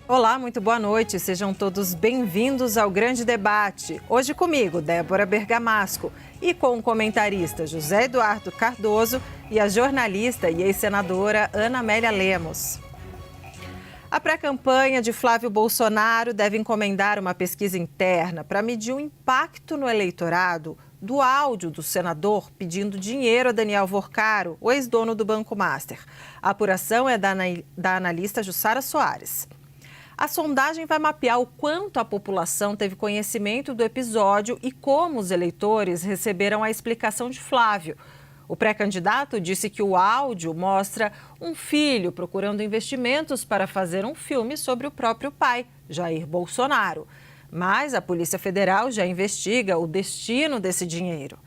Olá, muito boa noite. Sejam todos bem-vindos ao Grande Debate. Hoje comigo, Débora Bergamasco, e com o comentarista José Eduardo Cardoso e a jornalista e ex-senadora Ana Amélia Lemos. A pré-campanha de Flávio Bolsonaro deve encomendar uma pesquisa interna para medir o impacto no eleitorado do áudio do senador pedindo dinheiro a Daniel Vorcaro, o ex-dono do Banco Master. A apuração é da analista Jussara Soares. A sondagem vai mapear o quanto a população teve conhecimento do episódio e como os eleitores receberam a explicação de Flávio. O pré-candidato disse que o áudio mostra um filho procurando investimentos para fazer um filme sobre o próprio pai, Jair Bolsonaro. Mas a Polícia Federal já investiga o destino desse dinheiro.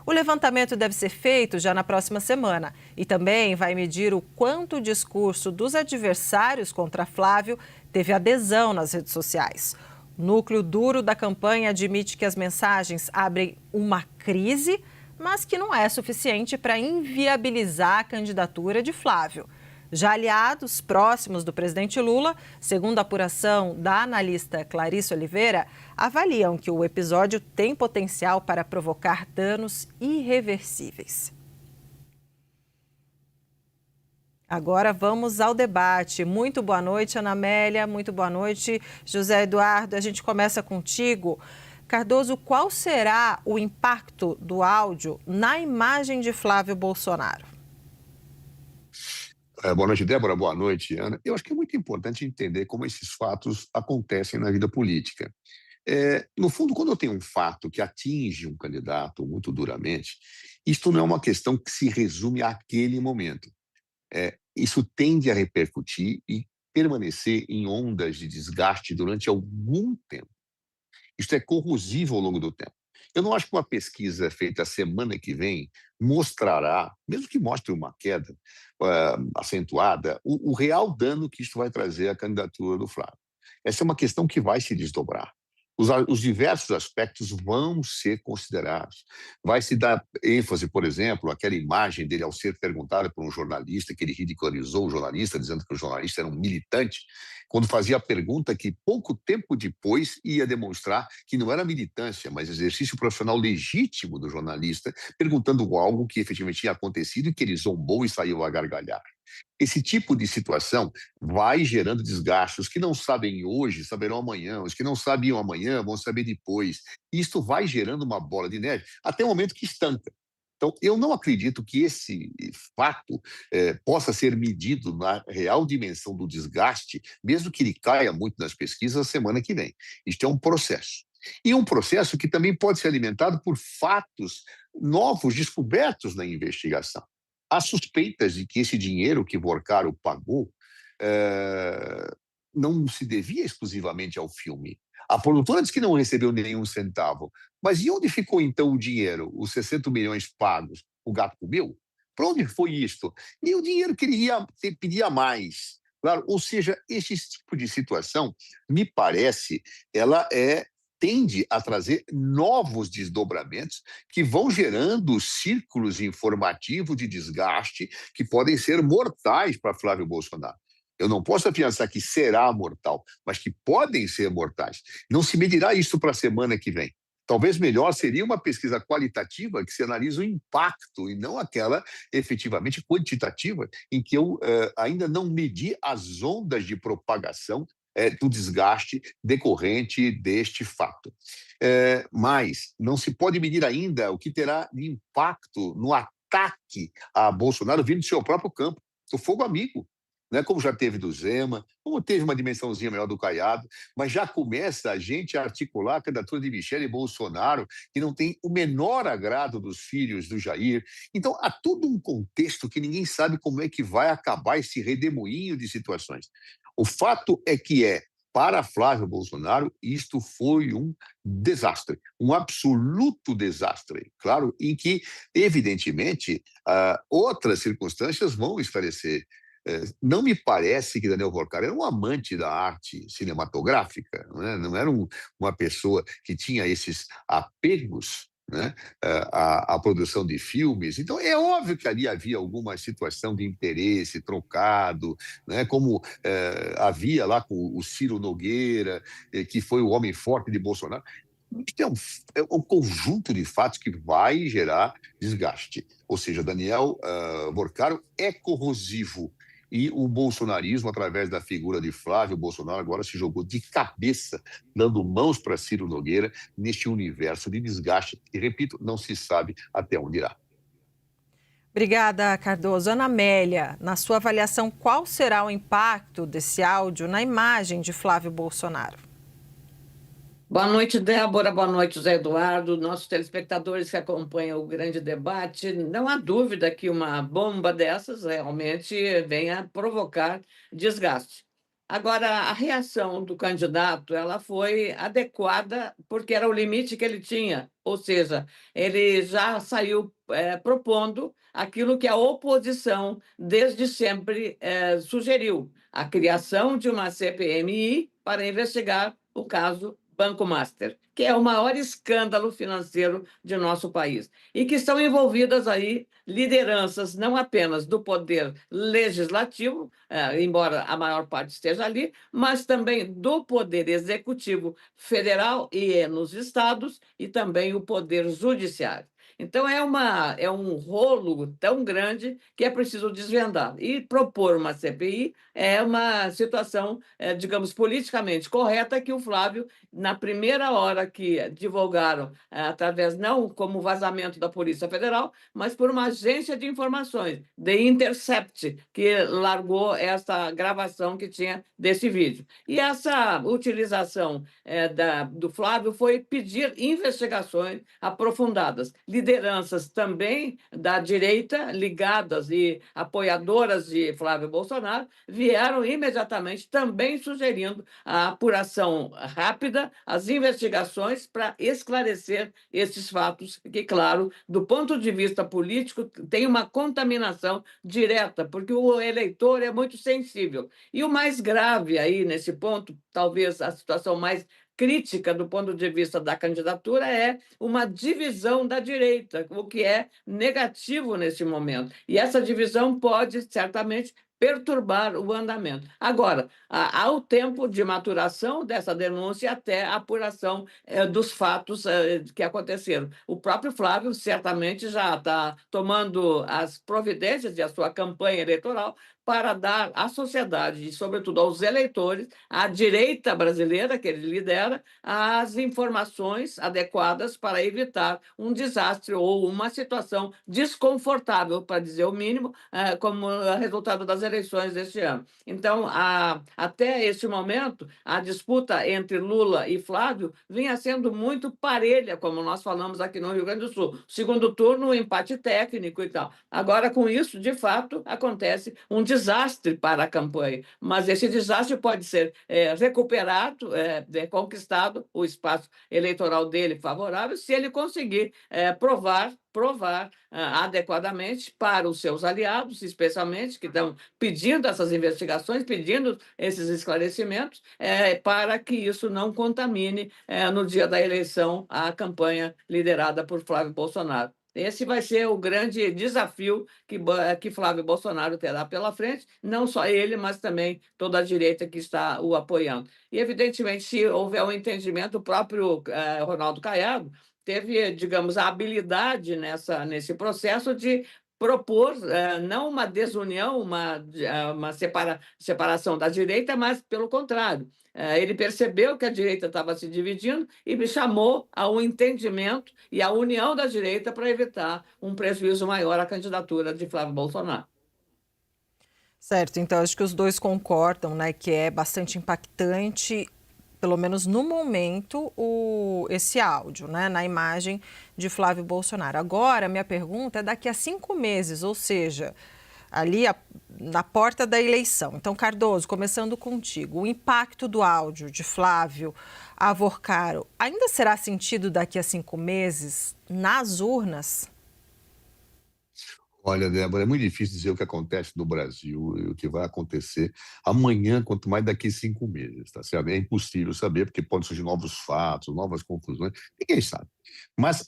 O levantamento deve ser feito já na próxima semana e também vai medir o quanto o discurso dos adversários contra Flávio teve adesão nas redes sociais. O núcleo duro da campanha admite que as mensagens abrem uma crise, mas que não é suficiente para inviabilizar a candidatura de Flávio. Já aliados próximos do presidente Lula, segundo a apuração da analista Clarice Oliveira, avaliam que o episódio tem potencial para provocar danos irreversíveis. Agora vamos ao debate. Muito boa noite, Ana Amélia. Muito boa noite, José Eduardo. A gente começa contigo. Cardoso, qual será o impacto do áudio na imagem de Flávio Bolsonaro? Boa noite, Débora. Boa noite, Ana. Eu acho que é muito importante entender como esses fatos acontecem na vida política. No fundo, quando eu tenho um fato que atinge um candidato muito duramente, isto não é uma questão que se resume àquele momento. Isso tende a repercutir e permanecer em ondas de desgaste durante algum tempo. Isto é corrosivo ao longo do tempo. Eu não acho que uma pesquisa feita a semana que vem mostrará, mesmo que mostre uma queda acentuada, o real dano que isto vai trazer à candidatura do Flávio. Essa é uma questão que vai se desdobrar. Os diversos aspectos vão ser considerados. Vai se dar ênfase, por exemplo, àquela imagem dele ao ser perguntado por um jornalista, que ele ridicularizou o jornalista, dizendo que o jornalista era um militante, quando fazia a pergunta que pouco tempo depois ia demonstrar que não era militância, mas exercício profissional legítimo do jornalista, perguntando algo que efetivamente tinha acontecido e que ele zombou e saiu a gargalhar. Esse tipo de situação vai gerando desgastes. Os que não sabem hoje, saberão amanhã. Os que não sabiam amanhã, vão saber depois. Isto vai gerando uma bola de neve até o momento que estanca. Então, eu não acredito que esse fato possa ser medido na real dimensão do desgaste, mesmo que ele caia muito nas pesquisas na semana que vem. Isto é um processo. E um processo que também pode ser alimentado por fatos novos descobertos na investigação. Há suspeitas de que esse dinheiro que Vorcaro pagou não se devia exclusivamente ao filme. A produtora diz que não recebeu nenhum centavo. Mas e onde ficou então o dinheiro, os 60 milhões pagos? O gato comeu? Para onde foi isto? E o dinheiro que ele pedia mais. Claro, ou seja, esse tipo de situação, me parece, ela tende a trazer novos desdobramentos que vão gerando círculos informativos de desgaste que podem ser mortais para Flávio Bolsonaro. Eu não posso afiançar que será mortal, mas que podem ser mortais. Não se medirá isso para a semana que vem. Talvez melhor seria uma pesquisa qualitativa que se analisa o impacto e não aquela efetivamente quantitativa, em que eu ainda não medi as ondas de propagação do desgaste decorrente deste fato. Mas não se pode medir ainda o que terá de impacto no ataque a Bolsonaro vindo do seu próprio campo, do fogo amigo, né? Como já teve do Zema, como teve uma dimensãozinha melhor do Caiado, mas já começa a gente a articular a candidatura de Michele Bolsonaro, que não tem o menor agrado dos filhos do Jair. Então, há todo um contexto que ninguém sabe como é que vai acabar esse redemoinho de situações. O fato é que para Flávio Bolsonaro, isto foi um desastre, um absoluto desastre. Claro, em que, evidentemente, outras circunstâncias vão esclarecer. Não me parece que Daniel Vorcaro era um amante da arte cinematográfica, não era uma pessoa que tinha esses apegos né? A produção de filmes. Então, é óbvio que ali havia alguma situação de interesse trocado, né? Como havia lá com o Ciro Nogueira, que foi o homem forte de Bolsonaro. Isso é um conjunto de fatos que vai gerar desgaste. Ou seja, Daniel Borcaro é corrosivo. E o bolsonarismo, através da figura de Flávio Bolsonaro, agora se jogou de cabeça, dando mãos para Ciro Nogueira, neste universo de desgaste, e, repito, não se sabe até onde irá. Obrigada, Cardoso. Ana Amélia, na sua avaliação, qual será o impacto desse áudio na imagem de Flávio Bolsonaro? Boa noite, Débora. Boa noite, José Eduardo, nossos telespectadores que acompanham o grande debate. Não há dúvida que uma bomba dessas realmente venha provocar desgaste. Agora, a reação do candidato ela foi adequada porque era o limite que ele tinha, ou seja, ele já saiu propondo aquilo que a oposição desde sempre sugeriu, a criação de uma CPMI para investigar o caso Banco Master, que é o maior escândalo financeiro de nosso país, e que estão envolvidas aí lideranças não apenas do poder legislativo, embora a maior parte esteja ali, mas também do poder executivo federal e nos estados, e também o poder judiciário. Então, é um rolo tão grande que é preciso desvendar. E propor uma CPI é uma situação, digamos, politicamente correta que o Flávio, na primeira hora que divulgaram, através não como vazamento da Polícia Federal, mas por uma agência de informações, The Intercept, que largou essa gravação que tinha desse vídeo. E essa utilização do Flávio foi pedir investigações aprofundadas. Lideranças também da direita, ligadas e apoiadoras de Flávio Bolsonaro, vieram imediatamente também sugerindo a apuração rápida, as investigações para esclarecer esses fatos, que, claro, do ponto de vista político, tem uma contaminação direta, porque o eleitor é muito sensível. E o mais grave aí, nesse ponto, talvez a situação mais crítica do ponto de vista da candidatura é uma divisão da direita, o que é negativo nesse momento. E essa divisão pode, certamente, perturbar o andamento. Agora, há o tempo de maturação dessa denúncia até a apuração dos fatos que aconteceram. O próprio Flávio certamente já está tomando as providências de a sua campanha eleitoral para dar à sociedade e, sobretudo, aos eleitores, à direita brasileira que ele lidera, as informações adequadas para evitar um desastre ou uma situação desconfortável, para dizer o mínimo, como resultado das eleições deste ano. Então, até este momento, a disputa entre Lula e Flávio vinha sendo muito parelha, como nós falamos aqui no Rio Grande do Sul. Segundo turno, um empate técnico e tal. Agora, com isso, de fato, acontece um desastre para a campanha, mas esse desastre pode ser recuperado, conquistado o espaço eleitoral dele favorável, se ele conseguir provar adequadamente para os seus aliados, especialmente, que estão pedindo essas investigações, pedindo esses esclarecimentos, para que isso não contamine, no dia da eleição, a campanha liderada por Flávio Bolsonaro. Esse vai ser o grande desafio que Flávio Bolsonaro terá pela frente, não só ele, mas também toda a direita que está o apoiando. E, evidentemente, se houver um entendimento, o próprio Ronaldo Caiado teve, digamos, a habilidade nesse processo de propor não uma desunião, uma separação da direita, mas, pelo contrário, ele percebeu que a direita estava se dividindo e me chamou ao entendimento e à união da direita para evitar um prejuízo maior à candidatura de Flávio Bolsonaro. Certo, então acho que os dois concordam, né, que é bastante impactante, pelo menos no momento, esse áudio, né, na imagem de Flávio Bolsonaro. Agora, minha pergunta é daqui a 5 meses, ou seja, ali na porta da eleição. Então, Cardoso, começando contigo, o impacto do áudio de Flávio Avorcaro ainda será sentido daqui a 5 meses nas urnas? Olha, Débora, é muito difícil dizer o que acontece no Brasil e o que vai acontecer amanhã, quanto mais daqui a 5 meses, tá certo? É impossível saber, porque pode surgir novos fatos, novas conclusões, ninguém sabe. Mas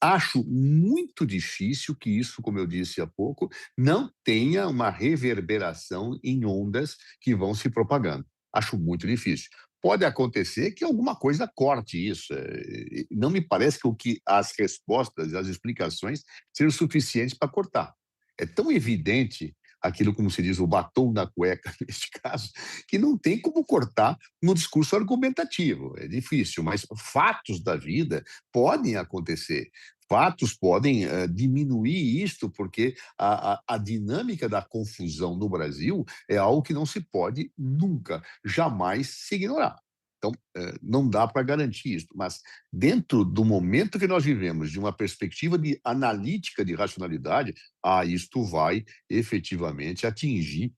Acho muito difícil que isso, como eu disse há pouco, não tenha uma reverberação em ondas que vão se propagando. Acho muito difícil. Pode acontecer que alguma coisa corte isso. Não me parece que as respostas, as explicações sejam suficientes para cortar. É tão evidente aquilo, como se diz, o batom na cueca, neste caso, que não tem como cortar no discurso argumentativo. É difícil, mas fatos da vida podem acontecer. Fatos podem diminuir isto, porque a dinâmica da confusão no Brasil é algo que não se pode nunca, jamais se ignorar. Então, não dá para garantir isso, mas dentro do momento que nós vivemos, de uma perspectiva de analítica de racionalidade, isto vai efetivamente atingir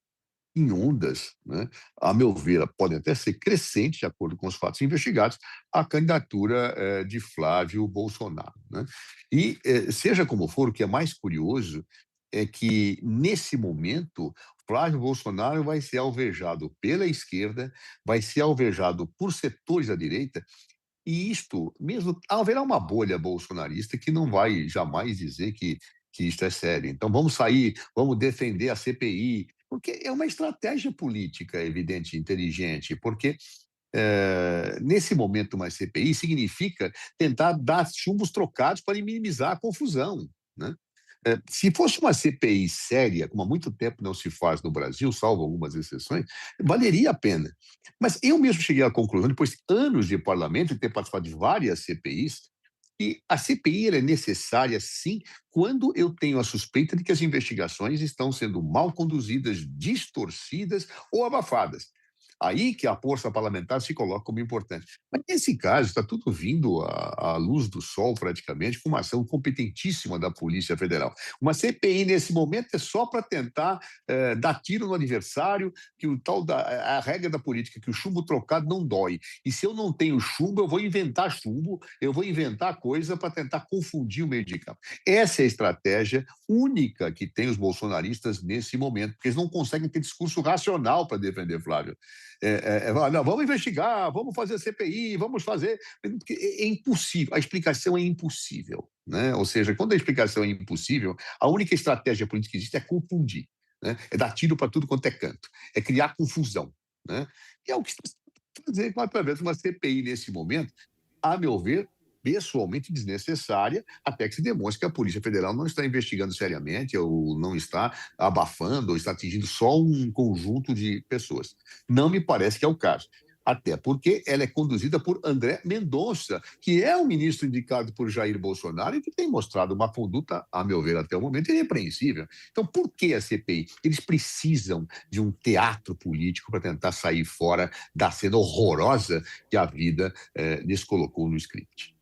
em ondas, né, a meu ver, podem até ser crescentes, de acordo com os fatos investigados, a candidatura de Flávio Bolsonaro. Né? E, seja como for, o que é mais curioso é que, nesse momento, Flávio Bolsonaro vai ser alvejado pela esquerda, vai ser alvejado por setores da direita, e isto, mesmo, haverá uma bolha bolsonarista que não vai jamais dizer que isto é sério. Então, vamos sair, vamos defender a CPI, porque é uma estratégia política evidente, inteligente, porque nesse momento uma CPI significa tentar dar chumbos trocados para minimizar a confusão, né? Se fosse uma CPI séria, como há muito tempo não se faz no Brasil, salvo algumas exceções, valeria a pena. Mas eu mesmo cheguei à conclusão, depois de anos de parlamento e ter participado de várias CPIs, que a CPI ela é necessária, sim, quando eu tenho a suspeita de que as investigações estão sendo mal conduzidas, distorcidas ou abafadas. Aí que a força parlamentar se coloca como importante. Mas nesse caso, está tudo vindo à luz do sol, praticamente, com uma ação competentíssima da Polícia Federal. Uma CPI, nesse momento, é só para tentar dar tiro no adversário, que o tal a regra da política, que o chumbo trocado não dói. E se eu não tenho chumbo, eu vou inventar chumbo, eu vou inventar coisa para tentar confundir o meio de campo. Essa é a estratégia única que tem os bolsonaristas nesse momento, porque eles não conseguem ter discurso racional para defender Flávio. Não, vamos investigar, vamos fazer CPI, vamos fazer. Porque é impossível, a explicação é impossível. Né? Ou seja, quando a explicação é impossível, a única estratégia política que existe é confundir. Né? É dar tiro para tudo quanto é canto, é criar confusão. Né? E é o que está fazendo através de uma CPI nesse momento, a meu ver, pessoalmente desnecessária, até que se demonstre que a Polícia Federal não está investigando seriamente, ou não está abafando, ou está atingindo só um conjunto de pessoas. Não me parece que é o caso. Até porque ela é conduzida por André Mendonça, que é um ministro indicado por Jair Bolsonaro e que tem mostrado uma conduta, a meu ver, até o momento, irrepreensível. Então, por que a CPI? Eles precisam de um teatro político para tentar sair fora da cena horrorosa que a vida lhes colocou no script.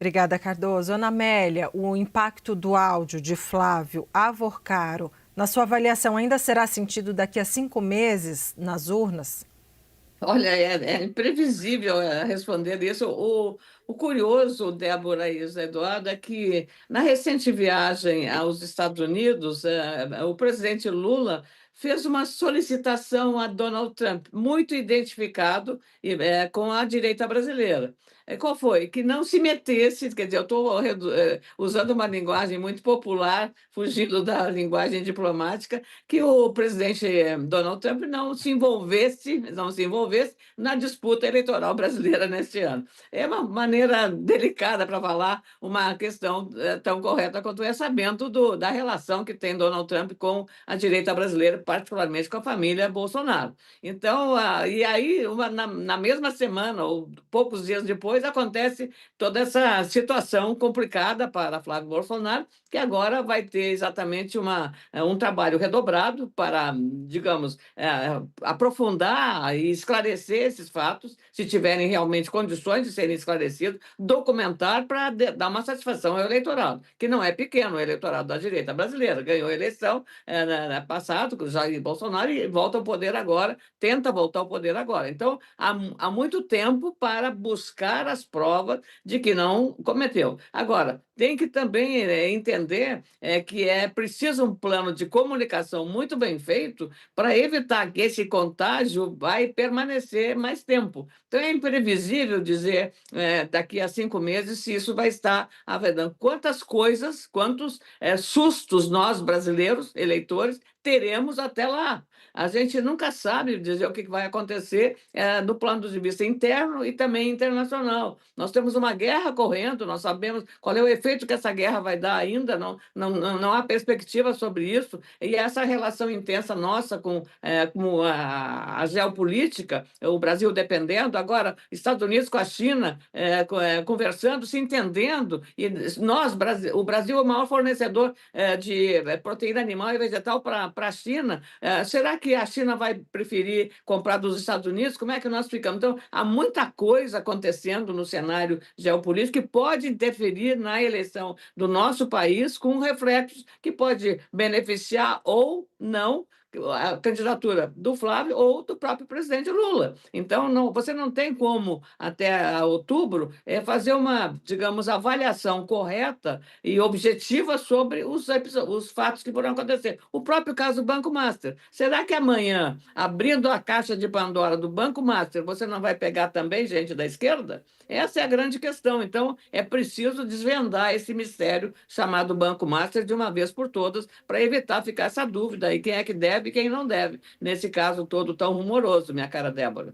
Obrigada, Cardoso. Ana Amélia, o impacto do áudio de Flávio Avorcaro, na sua avaliação, ainda será sentido daqui a 5 meses nas urnas? Olha, é imprevisível responder isso. O curioso, Débora e José Eduardo, é que na recente viagem aos Estados Unidos, o presidente Lula fez uma solicitação a Donald Trump, muito identificado com a direita brasileira. Qual foi? Que não se metesse, quer dizer, eu estou usando uma linguagem muito popular, fugindo da linguagem diplomática, que o presidente Donald Trump não se envolvesse na disputa eleitoral brasileira neste ano. É uma maneira delicada para falar uma questão tão correta quanto é, sabendo da relação que tem Donald Trump com a direita brasileira, particularmente com a família Bolsonaro. Então, e aí, na mesma semana, ou poucos dias depois, acontece toda essa situação complicada para Flávio Bolsonaro, que agora vai ter exatamente um trabalho redobrado para, digamos, aprofundar e esclarecer esses fatos, se tiverem realmente condições de serem esclarecidos, documentar para dar uma satisfação ao eleitorado, que não é pequeno, o eleitorado da direita brasileira. Ganhou a eleição passado, com Jair Bolsonaro, e volta ao poder agora, tenta voltar ao poder agora. Então, há muito tempo para buscar as provas de que não cometeu. Agora, tem que também entender entender que é preciso um plano de comunicação muito bem feito para evitar que esse contágio vai permanecer mais tempo. Então, é imprevisível dizer daqui a 5 meses se isso vai estar havendo. Quantas coisas, quantos sustos nós, brasileiros, eleitores, teremos até lá. A gente nunca sabe dizer o que vai acontecer no plano de vista interno e também internacional. Nós temos uma guerra correndo, nós sabemos qual é o efeito que essa guerra vai dar ainda, não há perspectiva sobre isso, e essa relação intensa nossa com a geopolítica, o Brasil dependendo, agora Estados Unidos com a China conversando, se entendendo, e nós, o Brasil é o maior fornecedor de proteína animal e vegetal para a China. Será que a China vai preferir comprar dos Estados Unidos? Como é que nós ficamos? Então, há muita coisa acontecendo no cenário geopolítico que pode interferir na eleição do nosso país com reflexos que pode beneficiar ou não a candidatura do Flávio ou do próprio presidente Lula. Então, você não tem como, até outubro, fazer uma, digamos, avaliação correta e objetiva sobre os fatos que foram acontecer. O próprio caso do Banco Master. Será que amanhã, abrindo a caixa de Pandora do Banco Master, você não vai pegar também gente da esquerda? Essa é a grande questão. Então, é preciso desvendar esse mistério chamado Banco Master de uma vez por todas, para evitar ficar essa dúvida aí, quem é que deve e quem não deve, nesse caso todo tão rumoroso, minha cara Débora.